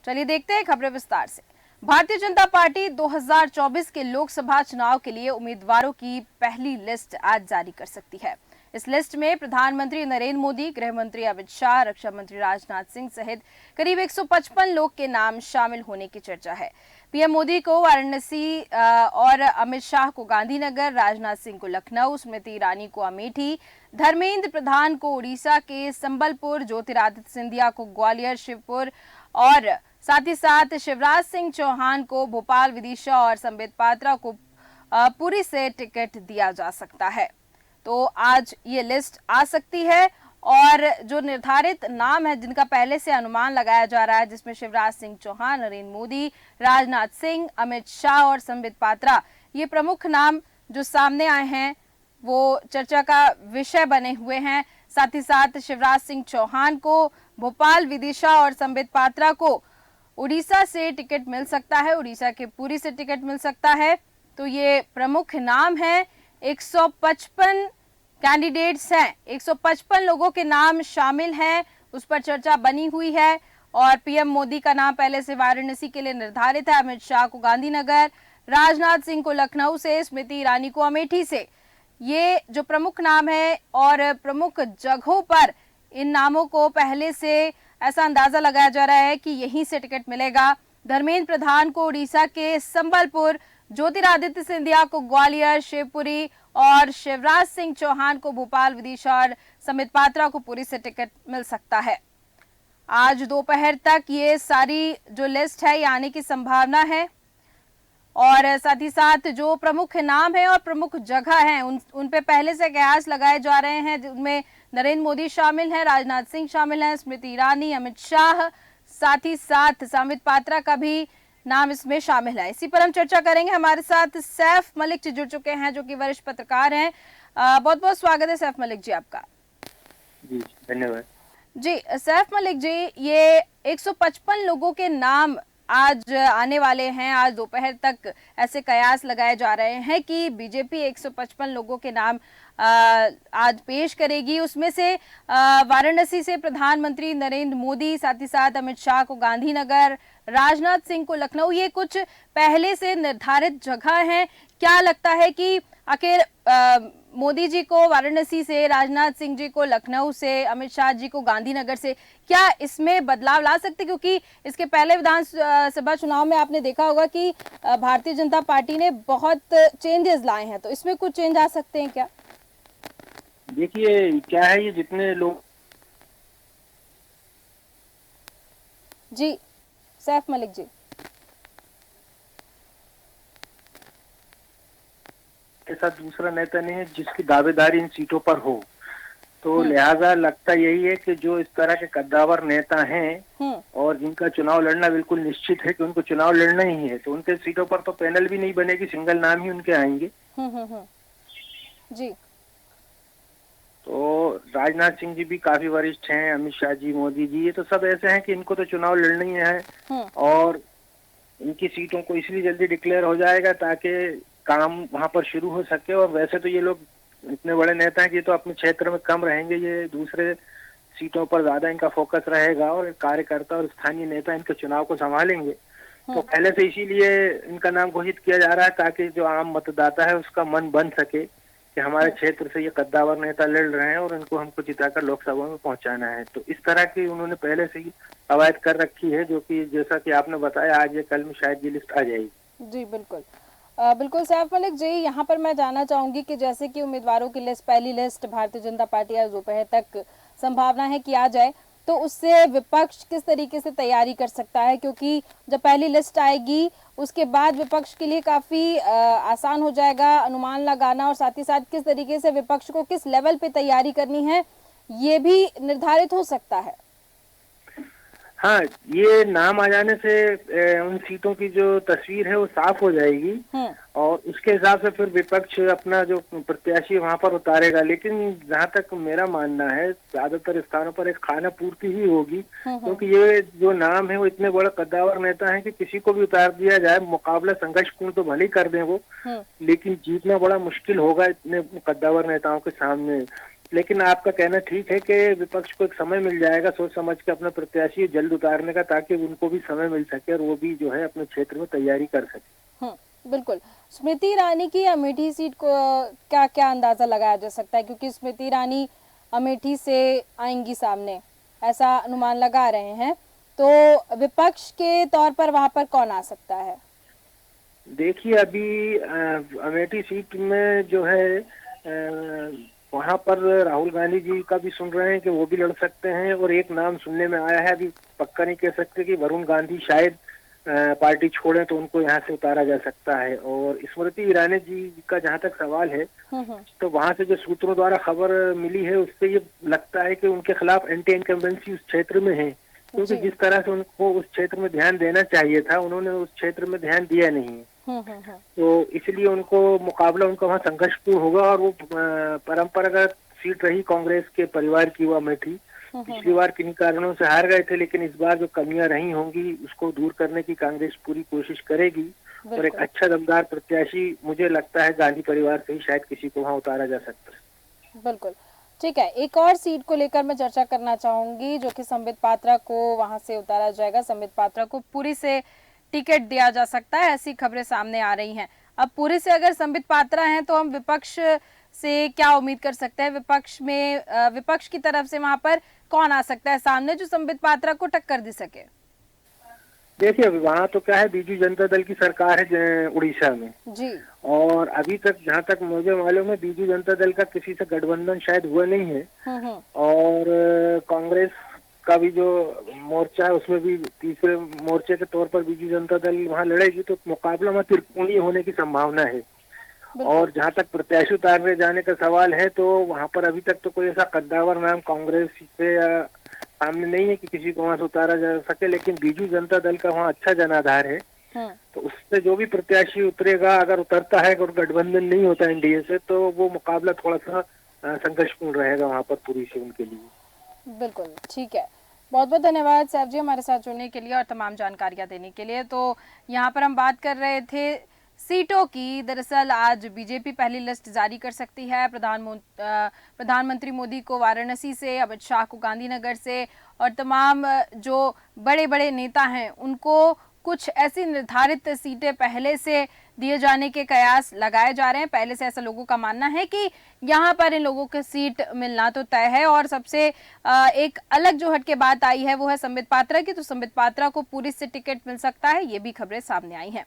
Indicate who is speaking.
Speaker 1: चलिए देखते हैं खबरें विस्तार से। भारतीय जनता पार्टी 2024 के लोकसभा चुनाव के लिए उम्मीदवारों की पहली लिस्ट आज जारी कर सकती है। इस लिस्ट में प्रधानमंत्री नरेंद्र मोदी, गृह मंत्री अमित शाह, रक्षा मंत्री राजनाथ सिंह सहित करीब 155 लोग के नाम शामिल होने की चर्चा है। पीएम मोदी को वाराणसी और अमित शाह को गांधीनगर, राजनाथ सिंह को लखनऊ, स्मृति ईरानी को अमेठी, धर्मेंद्र प्रधान को उड़ीसा के संबलपुर, ज्योतिरादित्य सिंधिया को ग्वालियर, शिवपुर और साथ ही साथ शिवराज सिंह चौहान को भोपाल, विदिशा और संबित पात्रा को पुरी से टिकट दिया जा सकता है। तो आज ये लिस्ट आ सकती है और जो निर्धारित नाम है जिनका पहले से अनुमान लगाया जा रहा है, जिसमें शिवराज सिंह चौहान, नरेंद्र मोदी, राजनाथ सिंह, अमित शाह और संबित पात्रा, ये प्रमुख नाम जो सामने आए हैं वो चर्चा का विषय बने हुए हैं। साथ ही साथ शिवराज सिंह चौहान को भोपाल, विदिशा और संबित पात्रा को उड़ीसा से टिकट मिल सकता है, उड़ीसा के पुरी से टिकट मिल सकता है। तो ये प्रमुख नाम है। 155 कैंडिडेट्स हैं, 155 लोगों के नाम शामिल हैं, उस पर चर्चा बनी हुई है। और पीएम मोदी का नाम पहले से वाराणसी के लिए निर्धारित है, अमित शाह को गांधीनगर, राजनाथ सिंह को लखनऊ से, स्मृति ईरानी को अमेठी से। ये जो प्रमुख नाम है और प्रमुख जगहों पर इन नामों को पहले से ऐसा अंदाजा लगाया जा रहा है कि यहीं से टिकट मिलेगा। धर्मेंद्र प्रधान को उड़ीसा के संबलपुर, ज्योतिरादित्य सिंधिया को ग्वालियर, शिवपुरी और शिवराज सिंह चौहान को भोपाल, विदिशा और संबित पात्रा को पुरी से टिकट मिल सकता है। आज दोपहर तक ये सारी जो लिस्ट है ये आने की संभावना है और साथ ही साथ जो प्रमुख नाम है और प्रमुख जगह हैं उन पे पहले से कयास लगाए जा रहे हैं, जिनमें नरेंद्र मोदी शामिल हैं, राजनाथ सिंह शामिल हैं, स्मृति ईरानी, अमित शाह, साथ ही साथ संबित पात्रा का भी नाम इसमें शामिल है। इसी पर हम चर्चा करेंगे। हमारे साथ सैफ मलिक जी जुड़ चुके हैं जो कि वरिष्ठ पत्रकार हैं। बहुत बहुत स्वागत है सैफ मलिक जी आपका।
Speaker 2: जी धन्यवाद।
Speaker 1: जी सैफ मलिक जी, ये 155 लोगों के नाम आज आने वाले हैं। आज दोपहर तक ऐसे कयास लगाए जा रहे हैं कि बीजेपी 155 लोगों के नाम आज पेश करेगी। उसमें से वाराणसी से प्रधानमंत्री नरेंद्र मोदी, साथ ही साथ अमित शाह को गांधीनगर, राजनाथ सिंह को लखनऊ, ये कुछ पहले से निर्धारित जगह हैं। क्या लगता है कि आखिर मोदी जी को वाराणसी से, राजनाथ सिंह जी को लखनऊ से, अमित शाह जी को गांधीनगर से, क्या इसमें बदलाव ला सकते? क्योंकि इसके पहले विधानसभा चुनाव में आपने देखा होगा कि भारतीय जनता पार्टी ने बहुत चेंजेस लाए हैं, तो इसमें कुछ चेंज आ सकते हैं क्या?
Speaker 2: देखिए क्या है, ये जितने लोग
Speaker 1: जी सैफ मलिक जी
Speaker 2: के साथ दूसरा नेता नहीं है जिसकी दावेदारी इन सीटों पर हो, तो लिहाजा लगता यही है कि जो इस तरह के कद्दावर नेता हैं और जिनका चुनाव लड़ना बिल्कुल निश्चित है कि उनको चुनाव लड़ना ही है, तो उनके सीटों पर तो पैनल भी नहीं बनेगी, सिंगल नाम ही उनके आएंगे।
Speaker 1: जी
Speaker 2: तो राजनाथ सिंह जी भी काफी वरिष्ठ हैं, अमित शाह जी, मोदी जी, ये तो सब ऐसे हैं कि इनको तो चुनाव लड़ना ही है और इनकी सीटों को इसलिए जल्दी डिक्लेयर हो जाएगा ताकि काम वहां पर शुरू हो सके। और वैसे तो ये लोग इतने बड़े नेता हैं कि तो अपने क्षेत्र में कम रहेंगे, ये दूसरे सीटों पर ज्यादा इनका फोकस रहेगा और कार्यकर्ता और स्थानीय नेता इनके चुनाव को संभालेंगे। तो पहले से इसीलिए इनका नाम घोषित किया जा रहा है ताकि जो आम मतदाता है उसका मन बन सके कि हमारे क्षेत्र से ये कद्दावर नेता लड़ रहे हैं और इनको हमको जिताकर लोकसभा में पहुंचाना है। तो इस तरह की उन्होंने पहले से ही कवायद कर रखी है, जो कि जैसा कि आपने बताया आज या कल में शायद ये लिस्ट आ जाएगी।
Speaker 1: जी बिल्कुल बिल्कुल सैफ मलिक जी, यहाँ पर मैं जानना चाहूंगी कि जैसे कि उम्मीदवारों की लिस्ट, पहली लिस्ट भारतीय जनता पार्टी आज दोपहर तक संभावना है कि आ जाए, तो उससे विपक्ष किस तरीके से तैयारी कर सकता है? क्योंकि जब पहली लिस्ट आएगी उसके बाद विपक्ष के लिए काफी आसान हो जाएगा अनुमान लगाना, और साथ ही साथ किस तरीके से विपक्ष को किस लेवल पे तैयारी करनी है ये भी निर्धारित हो सकता है।
Speaker 2: हाँ, ये नाम आ जाने से उन सीटों की जो तस्वीर है वो साफ हो जाएगी और उसके हिसाब से फिर विपक्ष अपना जो प्रत्याशी वहां पर उतारेगा। लेकिन जहां तक मेरा मानना है ज्यादातर स्थानों पर एक खाना पूर्ति ही होगी, क्योंकि ये जो नाम है वो इतने बड़े कद्दावर नेता है कि किसी को भी उतार दिया जाए, मुकाबला संघर्षपूर्ण तो भले ही कर दें वो, लेकिन जीतना बड़ा मुश्किल होगा इतने कद्दावर नेताओं के सामने। लेकिन आपका कहना ठीक है कि विपक्ष को एक समय मिल जाएगा सोच समझ के अपना प्रत्याशी जल्द उतारने का, ताकि उनको भी समय मिल सके और वो भी जो है अपने क्षेत्र में तैयारी कर सके।
Speaker 1: बिल्कुल। स्मृति ईरानी की अमेठी सीट को क्या क्या अंदाजा लगाया जा सकता है, क्योंकि स्मृति ईरानी अमेठी से आएंगी सामने, ऐसा अनुमान लगा रहे हैं, तो विपक्ष के तौर पर वहां पर कौन आ सकता है?
Speaker 2: देखिए अभी अमेठी सीट में जो है वहां पर राहुल गांधी जी का भी सुन रहे हैं कि वो भी लड़ सकते हैं, और एक नाम सुनने में आया है, अभी पक्का नहीं कह सकते, कि वरुण गांधी शायद पार्टी छोड़े तो उनको यहाँ से उतारा जा सकता है। और स्मृति ईरानी जी का जहाँ तक सवाल है, तो वहां से जो सूत्रों द्वारा खबर मिली है उससे ये लगता है कि उनके खिलाफ एंटी इनकम्बेंसी उस क्षेत्र में है, क्योंकि जिस तरह से उनको उस क्षेत्र में ध्यान देना चाहिए था उन्होंने उस क्षेत्र में ध्यान दिया नहीं। तो इसलिए उनको मुकाबला उनका वहाँ संघर्षपूर्ण होगा, और वो परंपरागत सीट रही कांग्रेस के परिवार की वो अमेठी, पिछली बार किन्हीं कारणों से हार गए थे, लेकिन इस बार जो कमियां रही होंगी उसको दूर करने की कांग्रेस पूरी कोशिश करेगी, और एक अच्छा दमदार प्रत्याशी मुझे लगता है गांधी परिवार से ही शायद किसी को वहाँ उतारा जा सकता है।
Speaker 1: बिल्कुल ठीक है। एक और सीट को लेकर मैं चर्चा करना चाहूंगी, जो कि संबित पात्रा को वहां से उतारा जाएगा। संबित पात्रा को पुरी से टिकट दिया जा सकता है, ऐसी खबरें सामने आ रही हैं। अब पुरी से अगर संबित पात्रा हैं तो हम विपक्ष से क्या उम्मीद कर सकते हैं? विपक्ष की तरफ से वहां पर कौन आ सकता है सामने जो संबित पात्रा को टक्कर दे सके?
Speaker 2: देखिए अभी वहाँ तो क्या है, बीजू जनता दल की सरकार है उड़ीसा में जी, और अभी तक जहाँ तक मुझे मालूम है बीजू जनता दल का किसी से गठबंधन शायद हुआ नहीं है, और कांग्रेस का भी जो मोर्चा है उसमें भी तीसरे मोर्चे के तौर पर बीजू जनता दल वहाँ लड़ेगी, तो मुकाबला वहाँ त्रिकोणीय होने की संभावना है। और जहाँ तक प्रत्याशी उतारने जाने का सवाल है, तो वहाँ पर अभी तक तो कोई ऐसा कद्दावर नाम कांग्रेस से सामने नहीं है कि किसी को वहाँ से उतारा जा सके, लेकिन बीजू जनता दल का वहाँ अच्छा जनाधार है, तो उससे जो भी प्रत्याशी उतरेगा, अगर उतरता है और गठबंधन नहीं होता एनडीए से, तो वो मुकाबला थोड़ा सा संघर्षपूर्ण रहेगा वहाँ पर पूरी से उनके लिए।
Speaker 1: बिल्कुल ठीक है, बहुत बहुत धन्यवाद सैफ जी हमारे साथ जुड़ने के लिए और तमाम जानकारियां देने के लिए। तो यहाँ पर हम बात कर रहे थे सीटों की। दरअसल आज बीजेपी पहली लिस्ट जारी कर सकती है। प्रधानमंत्री मोदी को वाराणसी से, अमित शाह को गांधीनगर से, और तमाम जो बड़े बड़े नेता हैं उनको कुछ ऐसी निर्धारित सीटें पहले से दिए जाने के कयास लगाए जा रहे हैं। पहले से ऐसा लोगों का मानना है कि यहाँ पर इन लोगों के सीट मिलना तो तय है। और सबसे एक अलग जो हटके बात आई है वो है संबित पात्रा की, तो संबित पात्रा को पुरी से टिकट मिल सकता है, ये भी खबरें सामने आई हैं।